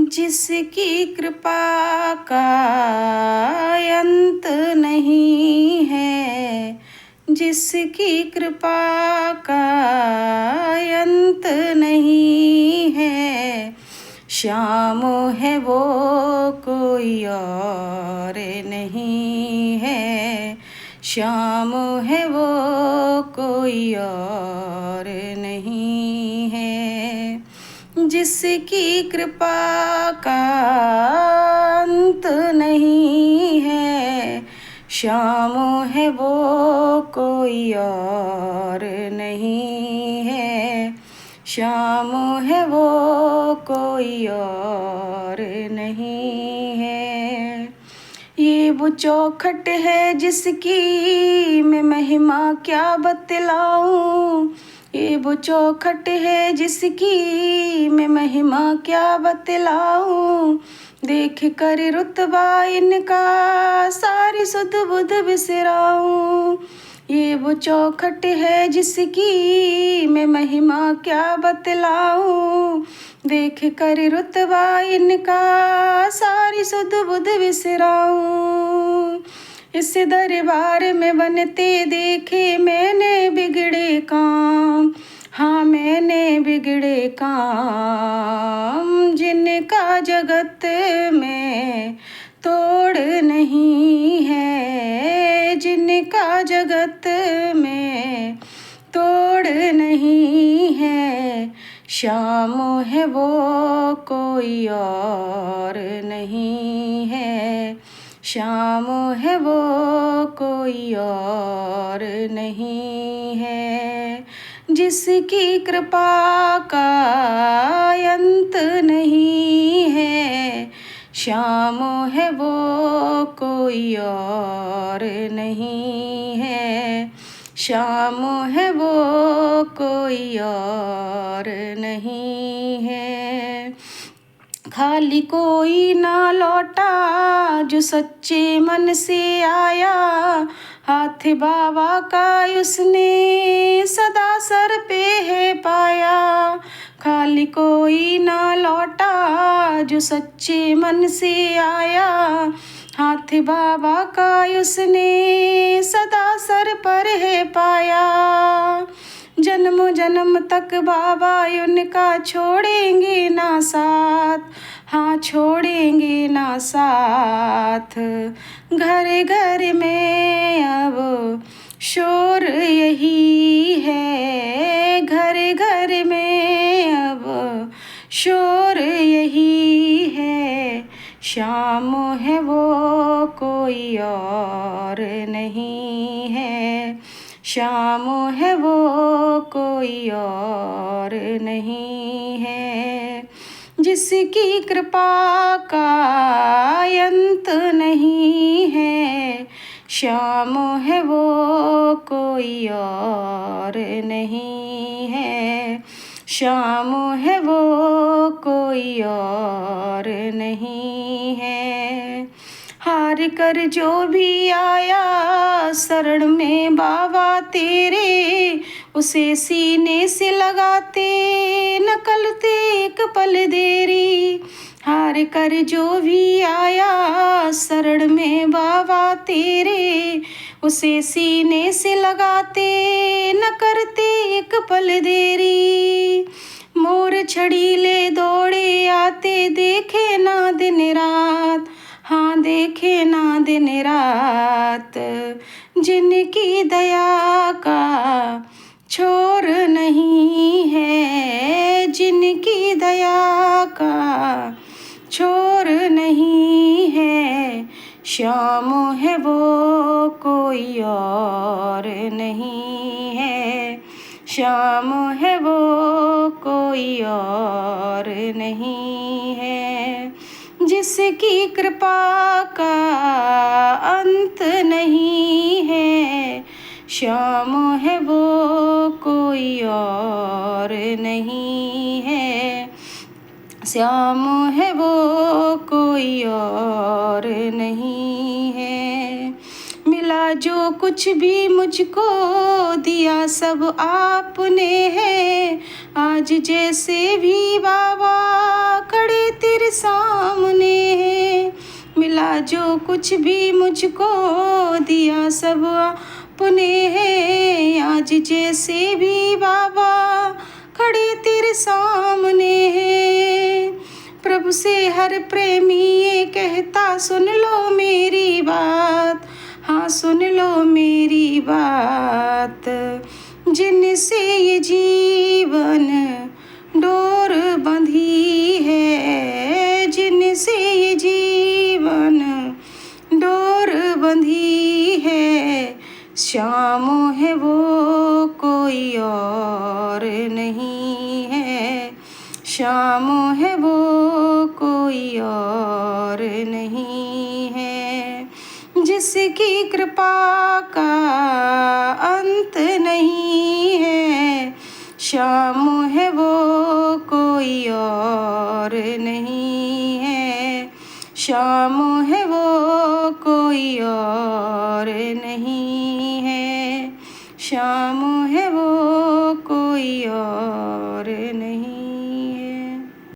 जिसकी कृपा का अंत नहीं है, जिसकी कृपा का अंत नहीं है, श्याम है वो कोई और नहीं है, श्याम है वो कोई और नहीं है। जिसकी कृपा का अंत नहीं है, श्याम है वो कोई और नहीं है, श्याम है वो कोई और नहीं है। ये वो चौखट है जिसकी मैं महिमा क्या बतलाऊं, ये वो चौखट है जिसकी मैं महिमा क्या बतलाऊं। देख कर रुतबा इनका सारी सुध बुध बिसराऊं। ये वो चौखट है जिसकी मैं महिमा क्या बतलाऊं। देख कर रुतबा इनका सारी सुध बुध बिसराऊं। इस दरबार में बनते देखे मैंने बिगड़े काम, हाँ मैंने बिगड़े काम, जिनका जगत में तोड़ नहीं है, जिनका जगत में तोड़ नहीं है, श्याम है वो कोई और नहीं है, श्याम है वो कोई और नहीं है। जिसकी कृपा का अंत नहीं है, श्याम है वो कोई और नहीं है, श्याम है वो कोई और नहीं है। खाली कोई ना लौटा जो सच्चे मन से आया, हाथ बाबा का उसने सदा सर पे है पाया। खाली कोई ना लौटा जो सच्चे मन से आया, हाथ बाबा का उसने सदा सर पर है पाया। जन्म जन्म तक बाबा उनका छोड़ेंगे ना साथ, हाँ छोड़ेंगे ना साथ। घर घर में अब शोर यही है, घर घर में अब शोर यही है, श्याम है वो कोई और नहीं है, श्याम है वो कोई और नहीं है। जिसकी कृपा का अंत नहीं है, श्याम है वो कोई और नहीं है, श्याम है वो कोई और नहीं है। हार कर जो भी आया शरण में बाबा तेरे, उसे सीने से लगाते नकलते एक पल देरी। हार कर जो भी आया शरण में बाबा तेरे, उसे सीने से लगाते न करते एक पल देरी। मोर छड़ीले दौड़े आते देखे ना दिन रात, हाँ देखे ना दिन रात। जिनकी दया का छोर नहीं है, जिनकी दया का छोर नहीं है, श्याम है वो कोई और नहीं है, श्याम है वो कोई और नहीं है। जिसकी कृपा का अंत नहीं है, श्याम है वो कोई और नहीं है, श्याम है वो कोई और नहीं है। मिला जो कुछ भी मुझको दिया सब आपने है, आज जैसे भी बाबा खड़े तेरे सामने जो कुछ भी मुझको दिया सब अपने है। आज जैसे भी बाबा खड़े तेरे सामने है। प्रभु से हर प्रेमी ये कहता सुन लो मेरी बात, हाँ सुन लो मेरी बात। जिनसे ये जीवन डोर बंधी है, जिनसे ये जीवन डोर बंधी है, श्याम है वो कोई और नहीं है, श्याम है वो कोई और नहीं है। जिसकी कृपा का अंत नहीं है, श्याम है वो कोई और नहीं है, श्याम है वो कोई और नहीं है, श्याम है वो